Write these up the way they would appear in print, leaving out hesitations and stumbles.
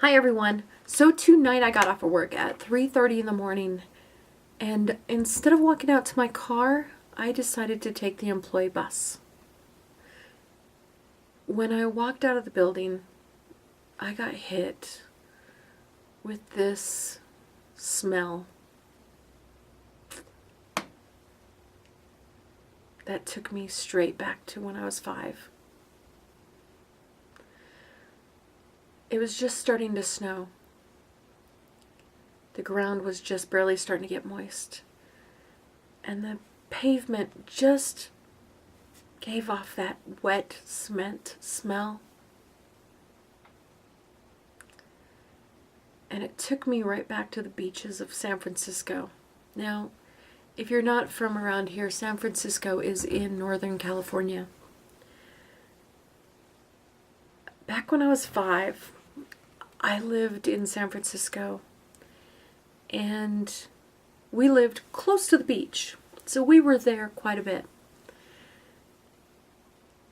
Hi everyone. So tonight I got off of work at 3:30 in the morning, and instead of walking out to my car, I decided to take the employee bus. When I walked out of the building, I got hit with this smell that took me straight back to when I was 5. It was just starting to snow. The ground was just barely starting to get moist. And the pavement just gave off that wet cement smell. And it took me right back to the beaches of San Francisco. Now, if you're not from around here, San Francisco is in Northern California. Back when I was 5, I lived in San Francisco, and we lived close to the beach, so we were there quite a bit.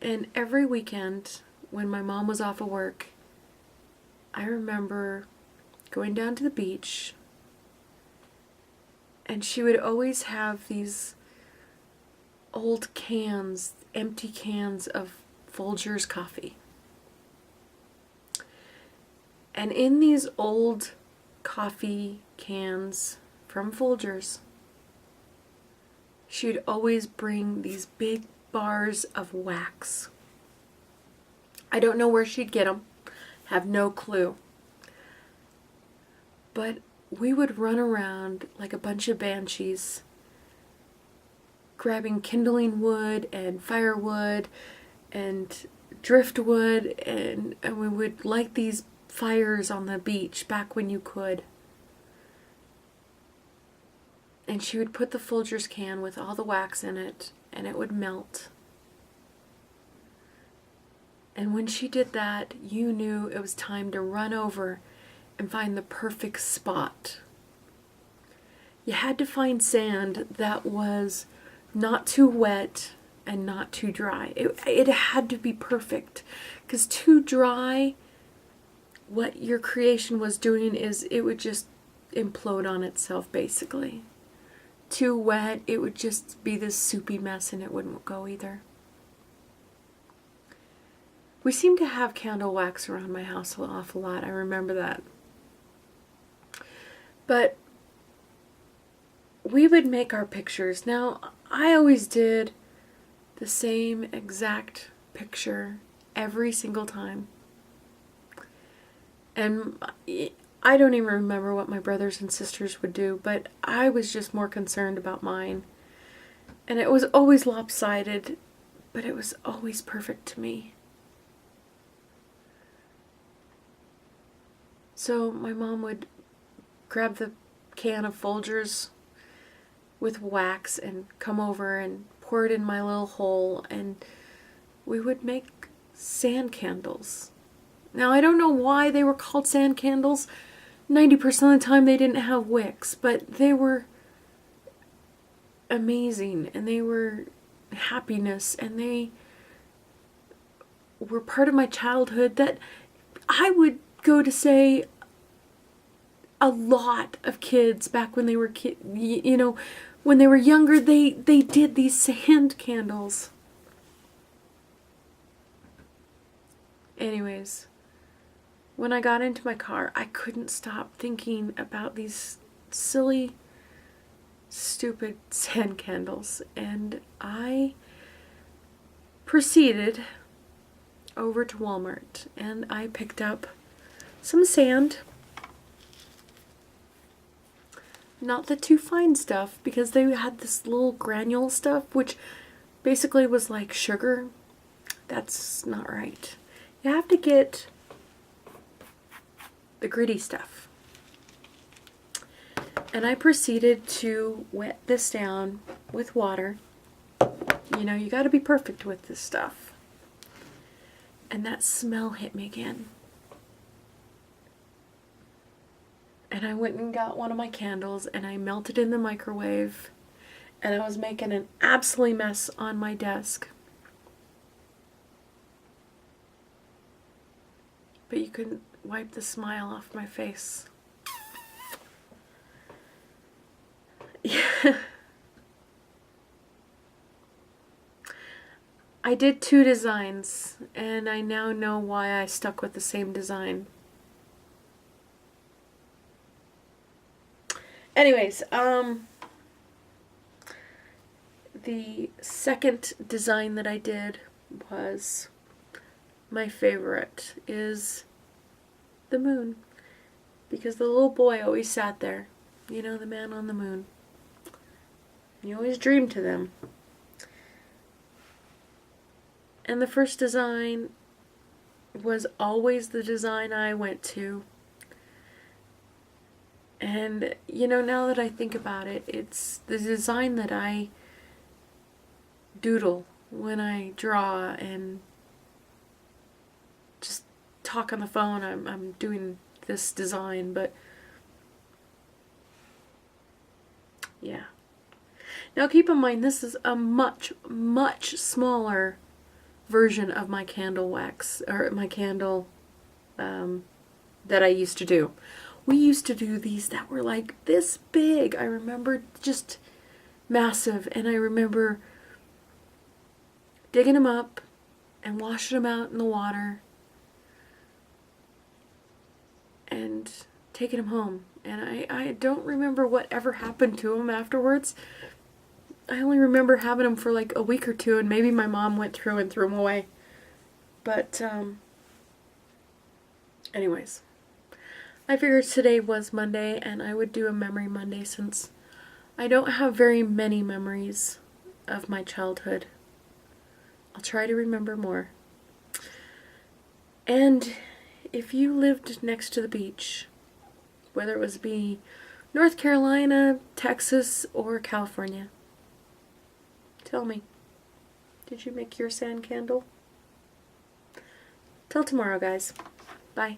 And every weekend, when my mom was off of work, I remember going down to the beach, and she would always have these old cans, empty cans of Folgers coffee. And in these old coffee cans from Folgers, she would always bring these big bars of wax. I don't know where she'd get them, have no clue. But we would run around like a bunch of banshees, grabbing kindling wood and firewood and driftwood, and we would light these fires on the beach back when you could. And she would put the Folgers can with all the wax in it, and it would melt. And when she did that, you knew it was time to run over and find the perfect spot. You had to find sand that was not too wet and not too dry. It had to be perfect, because too dry, what your creation was doing is it would just implode on itself, basically. Too wet, it would just be this soupy mess, and it wouldn't go either. We seem to have candle wax around my house an awful lot. I remember that. But we would make our pictures. Now, I always did the same exact picture every single time. And I don't even remember what my brothers and sisters would do, but I was just more concerned about mine. And it was always lopsided, but it was always perfect to me. So my mom would grab the can of Folgers with wax and come over and pour it in my little hole, and we would make sand candles. Now, I don't know why they were called sand candles. 90% of the time they didn't have wicks, but they were amazing, and they were happiness, and they were part of my childhood that I would go to say a lot of kids back when they were when they were younger, they did these sand candles. Anyways, when I got into my car, I couldn't stop thinking about these silly, stupid sand candles, and I proceeded over to Walmart, and I picked up some sand. Not the too fine stuff, because they had this little granule stuff, which basically was like sugar. That's not right. You have to get the gritty stuff. And I proceeded to wet this down with water. You know, you got to be perfect with this stuff. And that smell hit me again. And I went and got one of my candles, and I melted in the microwave, and I was making an absolute mess on my desk. But you couldn't wipe the smile off my face. Yeah. I did 2 designs, and I now know why I stuck with the same design. Anyways, the second design that I did was my favorite, is the moon. Because the little boy always sat there. You know, the man on the moon. You always dreamed to them. And the first design was always the design I went to. And, you know, now that I think about it, it's the design that I doodle when I draw and just talk on the phone. I'm doing this design, but yeah. Now keep in mind, this is a much, much smaller version of my candle wax, or my candle that I used to do. We used to do these that were like this big. I remember, just massive, and I remember digging them up and washing them out in the water and taking them home. And I don't remember what ever happened to them afterwards. I only remember having them for like a week or two, and maybe my mom went through and threw them away. But, anyways, I figured today was Monday, and I would do a Memory Monday since I don't have very many memories of my childhood. I'll try to remember more. And if you lived next to the beach, whether it was North Carolina, Texas, or California, tell me, did you make your sand candle? Till tomorrow, guys. Bye.